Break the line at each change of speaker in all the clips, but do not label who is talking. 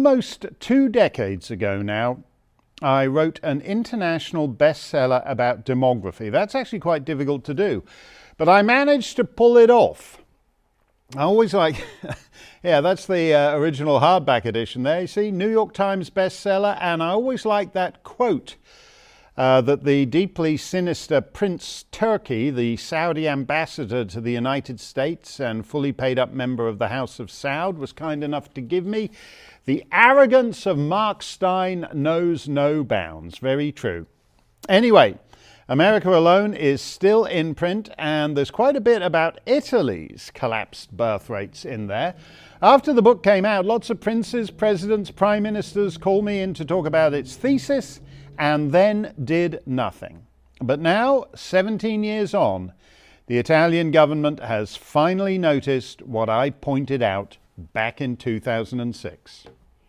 almost 2 decades ago now, I wrote an international bestseller about demography. That's actually quite difficult to do, but I managed to pull it off. I always like, yeah, that's the original hardback edition there. You see, New York Times bestseller, and I always like that quote that the deeply sinister Prince Turki, the Saudi ambassador to the United States and fully paid up member of the House of Saud, was kind enough to give me. The arrogance of Mark Steyn knows no bounds. Very true. Anyway, America Alone is still in print, and there's quite a bit about Italy's collapsed birth rates in there. After the book came out, lots of princes, presidents, prime ministers called me in to talk about its thesis, and then did nothing. But now, 17 years on, the Italian government has finally noticed what I pointed out back in 2006.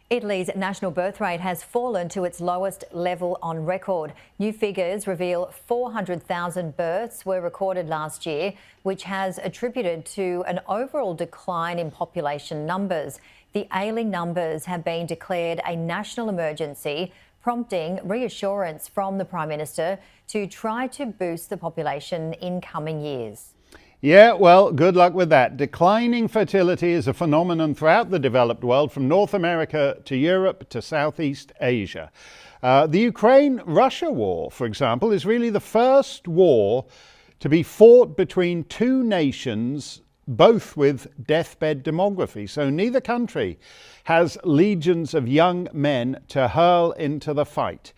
Italy's national birth rate has fallen to its lowest level on record. New figures reveal 400,000 births were recorded last year, which has attributed to an overall decline in population numbers. The ailing numbers have been declared a national emergency, prompting reassurance from the Prime Minister to try to boost the population in coming years.
Yeah, well, good luck with that. Declining fertility is a phenomenon throughout the developed world, from North America to Europe to Southeast Asia. The Ukraine-Russia war, for example, is really the first war to be fought between two nations, both with deathbed demography. So neither country has legions of young men to hurl into the fight.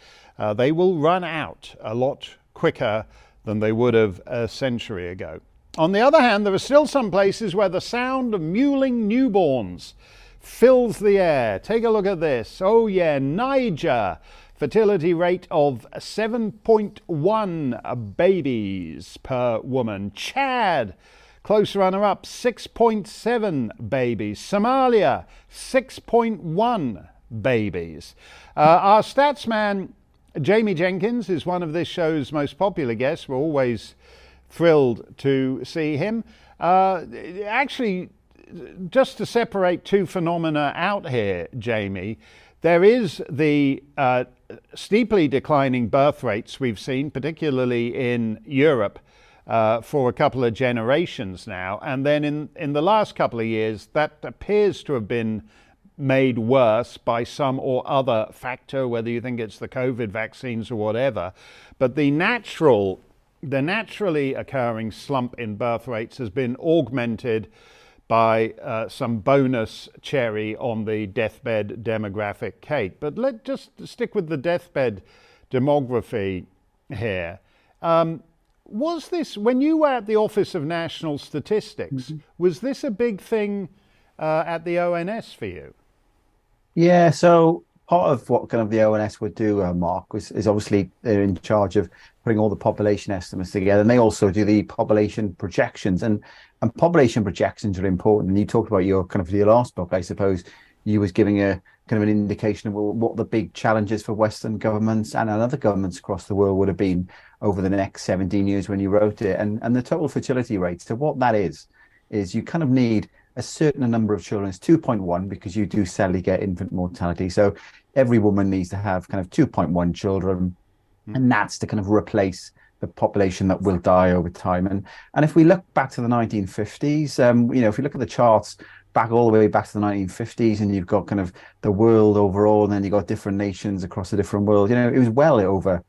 They will run out a lot quicker than they would have a century ago. On the other hand, there are still some places where the sound of mewling newborns fills the air. Take a look at this. Oh yeah, Niger, fertility rate of 7.1 babies per woman. Chad, close runner-up, 6.7 babies. Somalia, 6.1 babies. Our stats man, Jamie Jenkins, is one of this show's most popular guests. We're always thrilled to see him. Actually, just to separate two phenomena out here, Jamie, there is the steeply declining birth rates we've seen, particularly in Europe, for a couple of generations now. And then in the last couple of years, that appears to have been made worse by some or other factor, whether you think it's the COVID vaccines or whatever. But the naturally occurring slump in birth rates has been augmented by some bonus cherry on the deathbed demographic cake. But let's just stick with the deathbed demography here. Was this, when you were at the Office of National Statistics, was this a big thing at the ONS for you?
Yeah, so part of what kind of the ONS would do, Mark, is obviously they're in charge of putting all the population estimates together, and they also do the population projections. And population projections are important. And you talked about your last book, I suppose. You was giving a kind of an indication of what the big challenges for Western governments and other governments across the world would have been over the next 17 years when you wrote it, and the total fertility rate. So what that is you kind of need a certain number of children. It's 2.1 because you do sadly get infant mortality. So every woman needs to have kind of 2.1 children, and that's to kind of replace the population that will die over time. And if we look back to the 1950s, if we look at the charts back all the way back to the 1950s, and you've got kind of the world overall, and then you've got different nations across the different world, it was well over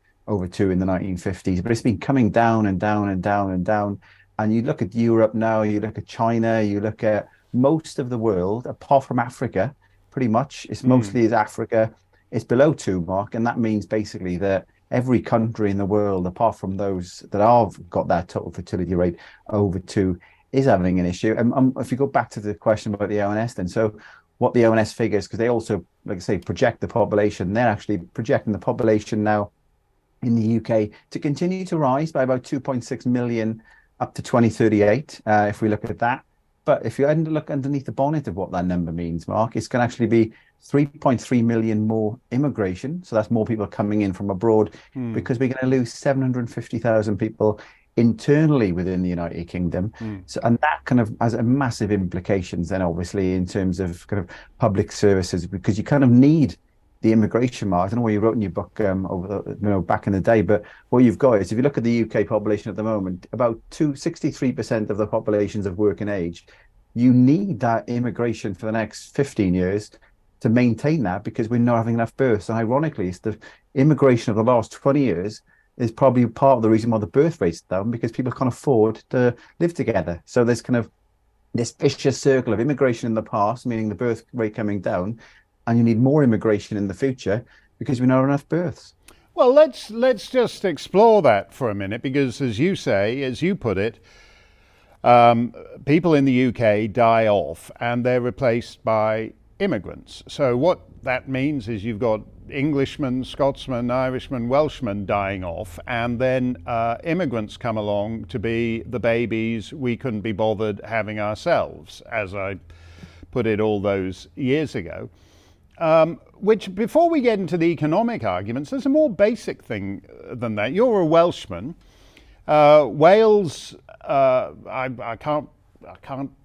2 in the 1950s, but it's been coming down and down and down and down. And you look at Europe now, you look at China, you look at most of the world, apart from Africa, pretty much, it's mostly is Africa, it's below 2, Mark. And that means basically that every country in the world, apart from those that have got that total fertility rate over 2, is having an issue. And if you go back to the question about the ONS then, so what the ONS figures, because they also, like I say, project the population, they're actually projecting the population now in the UK to continue to rise by about 2.6 million up to 2038, if we look at that. But if you look underneath the bonnet of what that number means, Mark, it's going to actually be 3.3 million more immigration. So that's more people coming in from abroad, because we're going to lose 750,000 people internally within the United Kingdom. So, and that kind of has a massive implications then, obviously, in terms of kind of public services, because you kind of need the immigration mark. I don't know what you wrote in your book back in the day, but what you've got is, if you look at the UK population at the moment, about 63% of the population's of working age. You need that immigration for the next 15 years to maintain that, because we're not having enough births. And ironically, it's the immigration of the last 20 years is probably part of the reason why the birth rate's down, because people can't afford to live together. So there's kind of this vicious circle of immigration in the past, meaning the birth rate coming down, and you need more immigration in the future because we don't have enough births.
Well, let's just explore that for a minute, because as you say, as you put it, people in the UK die off and they're replaced by immigrants. So what that means is you've got Englishmen, Scotsmen, Irishmen, Welshmen dying off, and then immigrants come along to be the babies we couldn't be bothered having ourselves, as I put it all those years ago. Which, before we get into the economic arguments, there's a more basic thing than that. You're a Welshman. Wales, I can't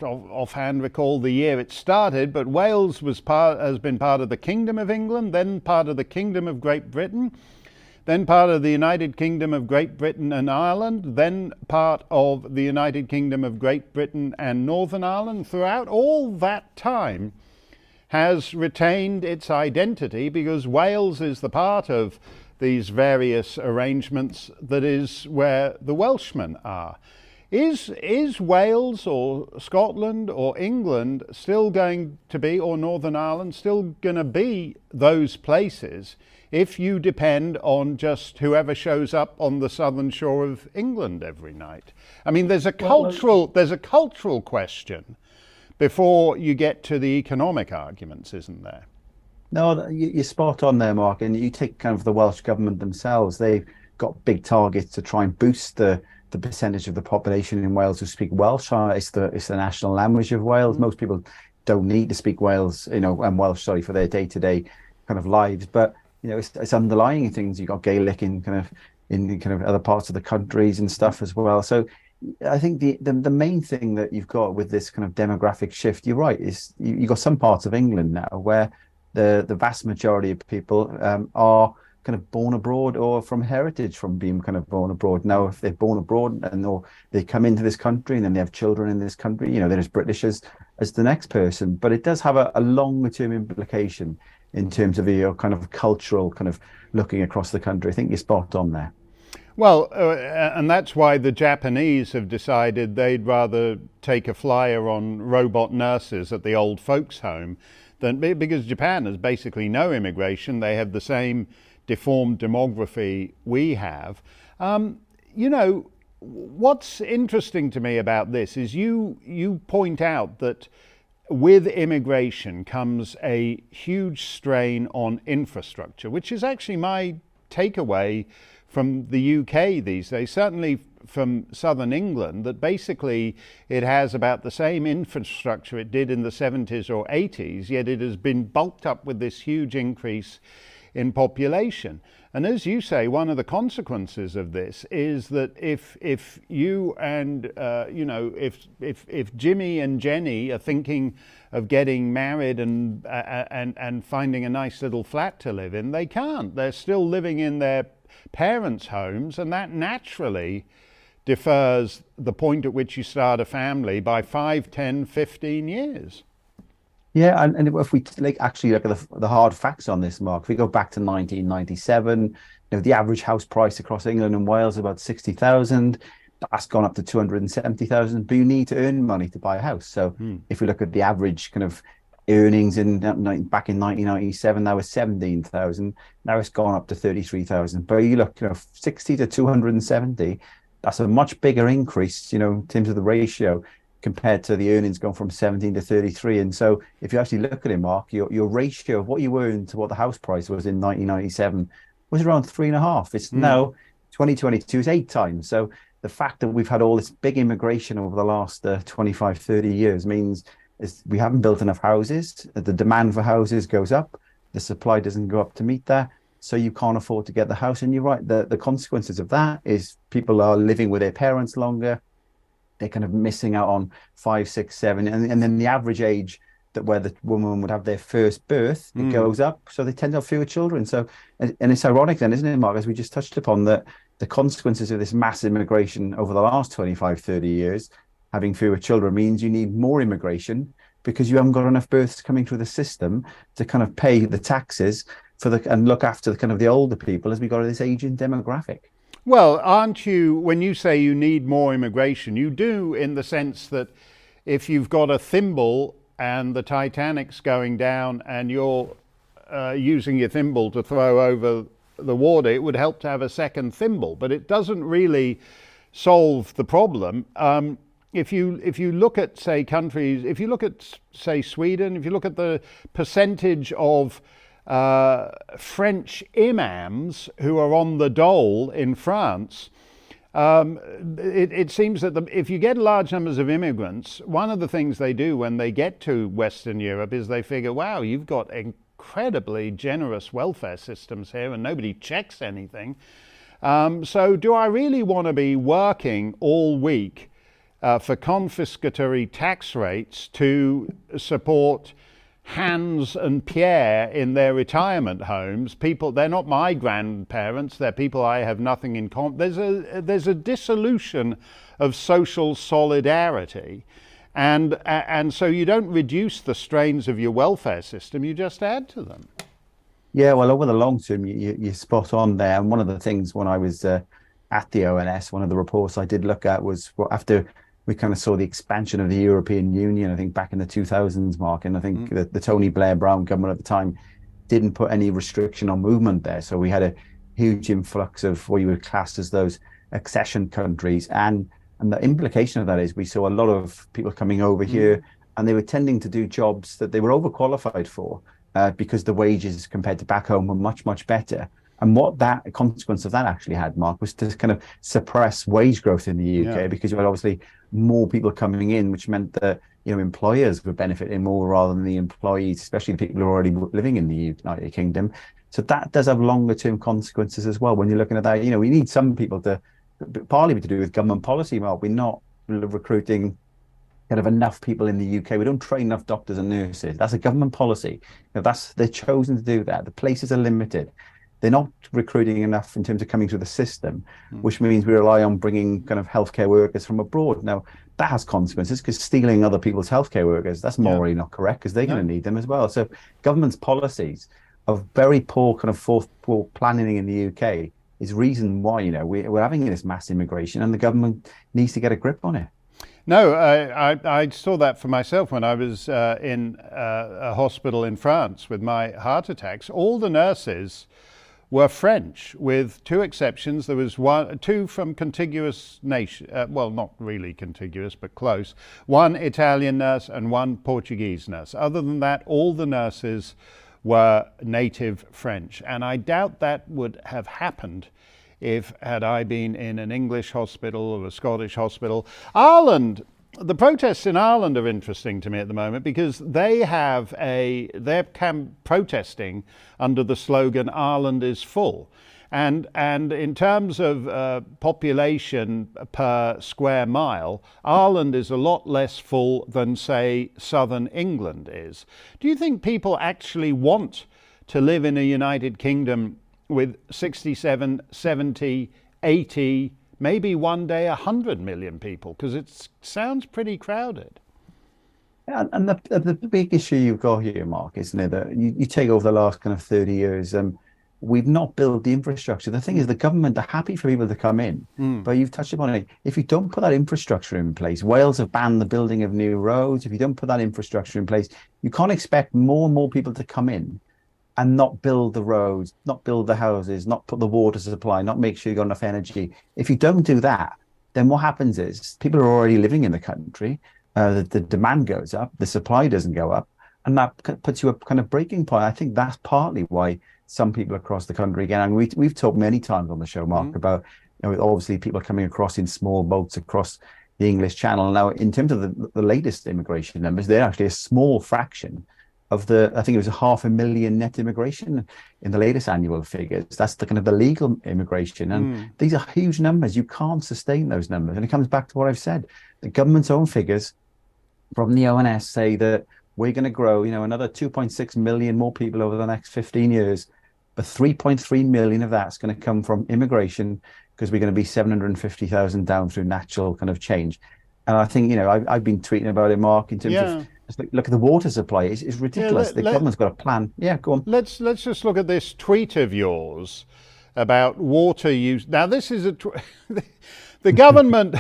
offhand recall the year it started, but Wales has been part of the Kingdom of England, then part of the Kingdom of Great Britain, then part of the United Kingdom of Great Britain and Ireland, then part of the United Kingdom of Great Britain and Northern Ireland. Throughout all that time, has retained its identity, because Wales is the part of these various arrangements that is where the Welshmen are. Is Wales or Scotland or England still going to be, or Northern Ireland, still going to be those places if you depend on just whoever shows up on the southern shore of England every night? I mean, there's a cultural question before you get to the economic arguments, isn't there?
No, you're spot on there, Mark. And you take kind of the Welsh government themselves. They've got big targets to try and boost the percentage of the population in Wales who speak Welsh. It's the national language of Wales. Most people don't need to speak Welsh, and Welsh, for their day-to-day kind of lives. But it's underlying things. You've got Gaelic in kind of other parts of the countries and stuff as well. So I think the main thing that you've got with this kind of demographic shift, you're right, is you've got some parts of England now where the vast majority of people are kind of born abroad or from heritage from being kind of born abroad. Now, if they're born abroad or they come into this country and then they have children in this country, they're as British as the next person. But it does have a longer term implication in terms of your kind of cultural kind of looking across the country. I think you're spot on there.
Well, and that's why the Japanese have decided they'd rather take a flyer on robot nurses at the old folks' home because Japan has basically no immigration. They have the same deformed demography we have. What's interesting to me about this is you point out that with immigration comes a huge strain on infrastructure, which is actually my takeaway from the UK these days, certainly from southern England, that basically it has about the same infrastructure it did in the 70s or 80s, yet it has been bulked up with this huge increase in population. And as you say, one of the consequences of this is that if you and if Jimmy and Jenny are thinking of getting married and finding a nice little flat to live in, they can't. They're still living in their parents' homes, and that naturally defers the point at which you start a family by 5, 10, 15 years.
Yeah, and if we actually look at the hard facts on this, Mark, if we go back to 1997, the average house price across England and Wales is about 60,000. That's gone up to 270,000. But you need to earn money to buy a house. So if we look at the average kind of earnings back in 1997, that was 17,000. Now it's gone up to 33,000. But you look, 60 to 270. That's a much bigger increase, in terms of the ratio, compared to the earnings going from 17 to 33. And so if you actually look at it, Mark, your ratio of what you earned to what the house price was in 1997 was around 3.5. It's now 2022 is 8 times. So the fact that we've had all this big immigration over the last 25, 30 years means we haven't built enough houses. The demand for houses goes up. The supply doesn't go up to meet that. so you can't afford to get the house. And you're right, the consequences of that is people are living with their parents longer. They're kind of missing out on 5, 6, 7, and then the average age that where the woman would have their first birth, it goes up, so they tend to have fewer children. So, and it's ironic then, isn't it, Mark, as we just touched upon, that the consequences of this massive immigration over the last 25, 30 years, having fewer children means you need more immigration because you haven't got enough births coming through the system to kind of pay the taxes for and look after the kind of the older people as we got this aging demographic.
Well, aren't you, when you say you need more immigration, you do in the sense that if you've got a thimble and the Titanic's going down and you're using your thimble to throw over the water, it would help to have a second thimble, but it doesn't really solve the problem. If you look at, say, countries, if you look at, say, Sweden, if you look at the percentage of French imams who are on the dole in France, it seems that if you get large numbers of immigrants, one of the things they do when they get to Western Europe is they figure, wow, you've got incredibly generous welfare systems here and nobody checks anything. So do I really want to be working all week for confiscatory tax rates to support Hans and Pierre in their retirement homes? People, they're not my grandparents, they're people I have nothing in common. There's a dissolution of social solidarity, and so you don't reduce the strains of your welfare system, you just add to them.
Yeah, well, over the long term, you're spot on there. And one of the things when I was at the ONS, one of the reports I did look at was after we kind of saw the expansion of the European Union, I think back in the 2000s, Mark, and I think the Tony Blair Brown government at the time didn't put any restriction on movement there. So we had a huge influx of what you would class as those accession countries. And the implication of that is we saw a lot of people coming over here, and they were tending to do jobs that they were overqualified for because the wages compared to back home were much, much better. And what that consequence of that actually had, Mark, was to kind of suppress wage growth in the UK because you had obviously more people coming in, which meant that, you know, employers were benefiting more rather than the employees, especially the people who are already living in the United Kingdom. So that does have longer term consequences as well. When you're looking at that, you know, we need some people to, partly to do with government policy, Mark. We're not recruiting kind of enough people in the UK. We don't train enough doctors and nurses. That's a government policy. You know, they're chosen to do that. The places are limited. They're not recruiting enough in terms of coming through the system, which means we rely on bringing kind of healthcare workers from abroad. Now, that has consequences because stealing other people's healthcare workers, that's morally not correct because they're going to need them as well. So government's policies of very poor kind of poor planning in the UK is reason why, you know, we're having this mass immigration and the government needs to get a grip on it.
No, I saw that for myself when I was in a hospital in France with my heart attacks. All the nurses were French, with two exceptions. There was two from contiguous nation, well, not really contiguous, but close. One Italian nurse and one Portuguese nurse. Other than that, all the nurses were native French. And I doubt that would have happened had I been in an English hospital or a Scottish hospital. Ireland, the protests in Ireland are interesting to me at the moment because they're protesting under the slogan "Ireland is full," and in terms of population per square mile, Ireland is a lot less full than, say, southern England is. Do you think people actually want to live in a United Kingdom with 67, 70, 80, maybe one day 100 million people? Because it sounds pretty crowded.
And the big issue you've got here, Mark, isn't it, that you take over the last kind of 30 years, we've not built the infrastructure. The thing is, the government are happy for people to come in, but you've touched upon it. If you don't put that infrastructure in place, Wales have banned the building of new roads. If you don't put that infrastructure in place, you can't expect more and more people to come in and not build the roads, not build the houses, not put the water supply, not make sure you've got enough energy. If you don't do that, then what happens is people are already living in the country, the demand goes up, the supply doesn't go up, and that puts you a kind of breaking point. I think that's partly why some people across the country, again, and we've talked many times on the show, Mark, about, you know, obviously people coming across in small boats across the English Channel. Now, in terms of the latest immigration numbers, they're actually a small fraction of the, I think it was 500,000 net immigration in the latest annual figures. That's the kind of the legal immigration. And these are huge numbers. You can't sustain those numbers. And it comes back to what I've said. The government's own figures from the ONS say that we're going to grow, another 2.6 million more people over the next 15 years. But 3.3 million of that's going to come from immigration, because we're going to be 750,000 down through natural kind of change. And I think, I've been tweeting about it, Mark, in terms of just look at the water supply. It's ridiculous. The government's got a plan. Yeah, go on.
Let's just look at this tweet of yours about water use. Now, this is the government.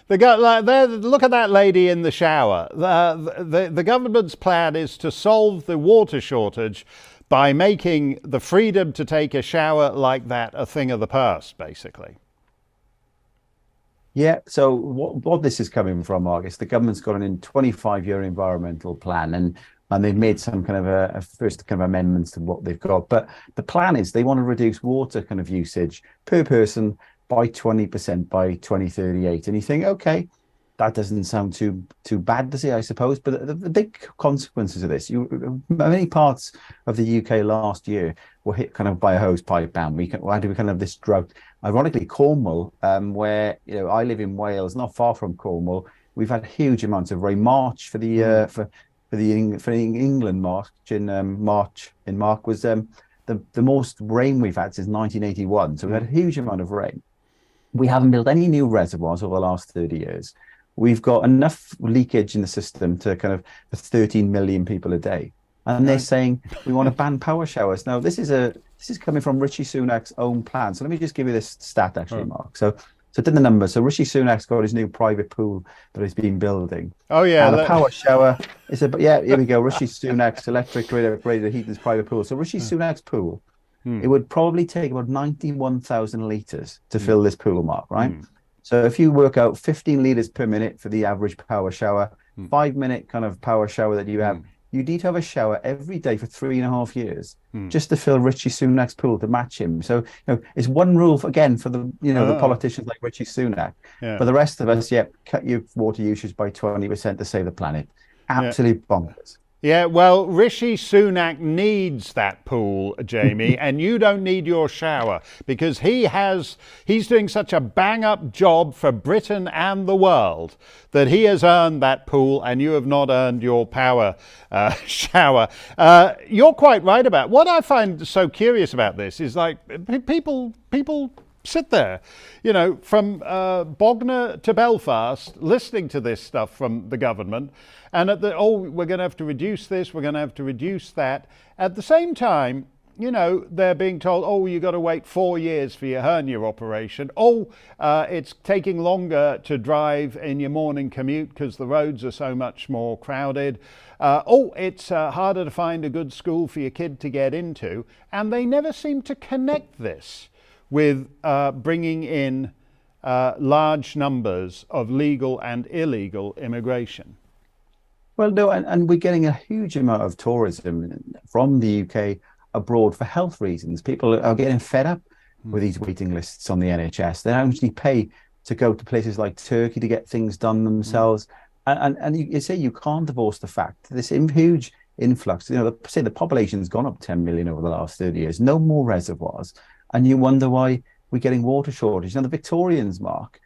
Look at that lady in the shower. The government's plan is to solve the water shortage by making the freedom to take a shower like that a thing of the past, basically.
Yeah, so what this is coming from, Mark, is the government's got an 25-year environmental plan, and they've made some kind of a first kind of amendments to what they've got. But the plan is they want to reduce water kind of usage per person by 20% by 2038. And you think, okay, that doesn't sound too bad, does it, I suppose? But the big consequences of this, many parts of the UK last year were hit kind of by a hose pipe ban. We had kind of this drought. Ironically, Cornwall, where I live in Wales, not far from Cornwall, we've had huge amounts of rain. March for the England March in March was the most rain we've had since 1981. So we've had a huge amount of rain. We haven't built any new reservoirs over the last 30 years. We've got enough leakage in the system to kind of 13 million people a day. And they're saying we want to ban power showers. Now, this is coming from Rishi Sunak's own plan. So let me just give you this stat, actually, Mark. So did the numbers. So Rishi Sunak's got his new private pool that he's been building.
Oh, yeah.
And a power shower is here we go. Rishi Sunak's electric grid upgraded to heat his private pool. So Rishi Sunak's pool, it would probably take about 91,000 litres to fill this pool, Mark, right? So if you work out 15 litres per minute for the average power shower, 5-minute kind of power shower that you have, you need to have a shower every day for 3.5 years just to fill Rishi Sunak's pool to match him. So it's one rule for the the politicians like Rishi Sunak. Yeah. For the rest of us, cut your water usage by 20% to save the planet. Absolute bonkers.
Yeah, well, Rishi Sunak needs that pool, Jamie, and you don't need your shower, because he's doing such a bang-up job for Britain and the world that he has earned that pool, and you have not earned your power shower. You're quite right about what I find so curious about this is like people sit there, from Bognor to Belfast, listening to this stuff from the government, and we're going to have to reduce this, we're going to have to reduce that. At the same time, they're being told, you got to wait 4 years for your hernia operation. It's taking longer to drive in your morning commute because the roads are so much more crowded. It's harder to find a good school for your kid to get into. And they never seem to connect this with bringing in large numbers of legal and illegal immigration.
Well, no, and we're getting a huge amount of tourism from the UK abroad for health reasons. People are getting fed up with these waiting lists on the NHS. They actually pay to go to places like Turkey to get things done themselves. And you say you can't divorce the fact this huge influx. Say the population's gone up 10 million over the last 30 years. No more reservoirs. And you wonder why we're getting water shortage. The Victorians, Mark,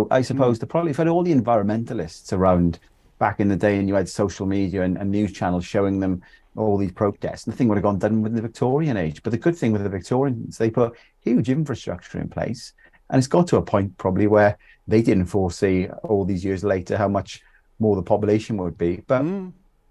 I suppose if had all the environmentalists around back in the day and you had social media and news channels showing them all these protests, nothing would have gone done with the Victorian age. But the good thing with the Victorians, they put huge infrastructure in place. And it's got to a point probably where they didn't foresee all these years later how much more the population would be. But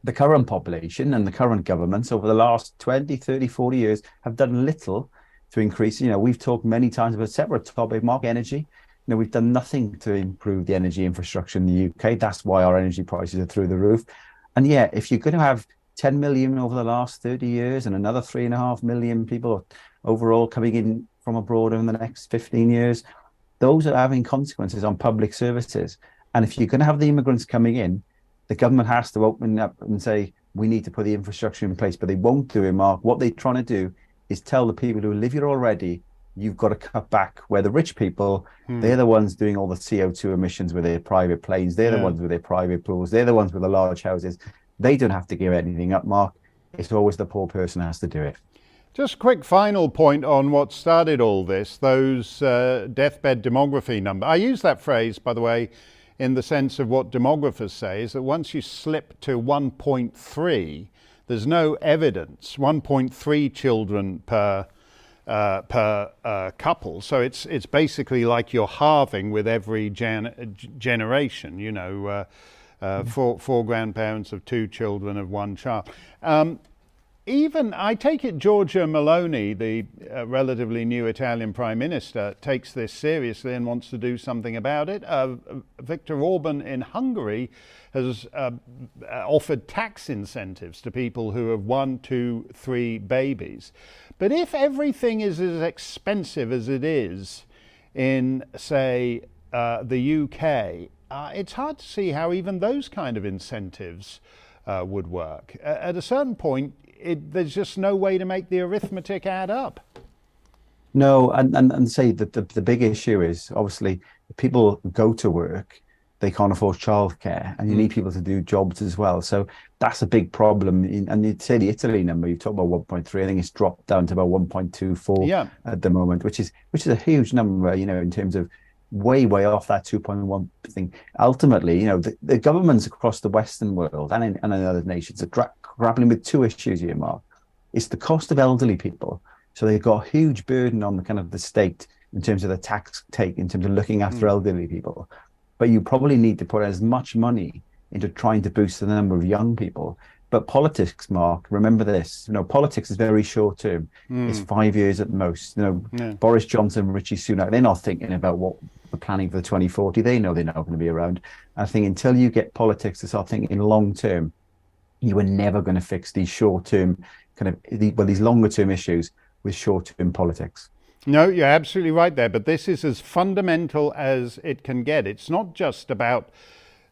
the current population and the current governments over the last 20, 30, 40 years have done little to increase. We've talked many times about a separate topic, Mark, energy. We've done nothing to improve the energy infrastructure in the UK. That's why our energy prices are through the roof. And if you're going to have 10 million over the last 30 years and another 3.5 million people overall coming in from abroad in the next 15 years, those are having consequences on public services. And if you're going to have the immigrants coming in, the government has to open up and say, we need to put the infrastructure in place, but they won't do it, Mark. What they're trying to do is tell the people who live here already, you've got to cut back, where the rich people, they're the ones doing all the CO2 emissions with their private planes. They're the ones with their private pools. They're the ones with the large houses. They don't have to give anything up, Mark. it's always the poor person who has to do it.
Just a quick final point on what started all this, those deathbed demography number. I use that phrase, by the way, in the sense of what demographers say, is that once you slip to 1.3, there's no evidence, 1.3 children per couple. So it's basically like you're halving with every generation, you know, four grandparents of 2 children of 1 child. Even, I take it Giorgia Meloni, the relatively new Italian Prime Minister, takes this seriously and wants to do something about it. Viktor Orban in Hungary has offered tax incentives to people who have 1, 2, 3 babies. But if everything is as expensive as it is in, say, the UK, it's hard to see how even those kind of incentives would work. At a certain point, there's just no way to make the arithmetic add up.
No, and say that the big issue is obviously people go to work, they can't afford childcare, and you need people to do jobs as well. So that's a big problem. And you'd say the Italy number, you talk about 1.3, I think it's dropped down to about 1.24 at the moment, which is a huge number, you know, in terms of way off that 2.1 thing. Ultimately, you know, the governments across the Western world and in other nations are grappling with 2 issues here, Mark. It's the cost of elderly people. So they've got a huge burden on the kind of the state in terms of the tax take, in terms of looking after elderly people. But you probably need to put as much money into trying to boost the number of young people. But politics, Mark, remember this, you know, politics is very short term. It's 5 years at most. You know, Boris Johnson, Richie Sunak, they're not thinking about what the planning for the 2040. They know they're not going to be around. I think until you get politics to start thinking long term, you are never going to fix these short term these longer term issues with short term politics.
No, you're absolutely right there. But this is as fundamental as it can get. It's not just about,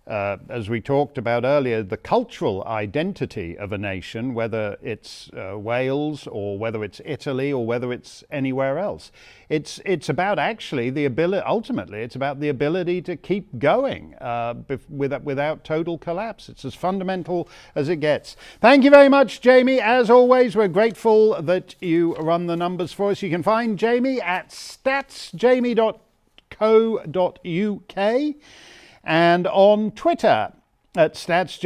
as we talked about earlier, the cultural identity of a nation, whether it's Wales or whether it's Italy or whether it's anywhere else. It's about actually the ability, ultimately, it's about the ability to keep going without total collapse. It's as fundamental as it gets. Thank you very much, Jamie. As always, we're grateful that you run the numbers for us. You can find Jamie at statsjamie.co.uk and on Twitter at statsjamie.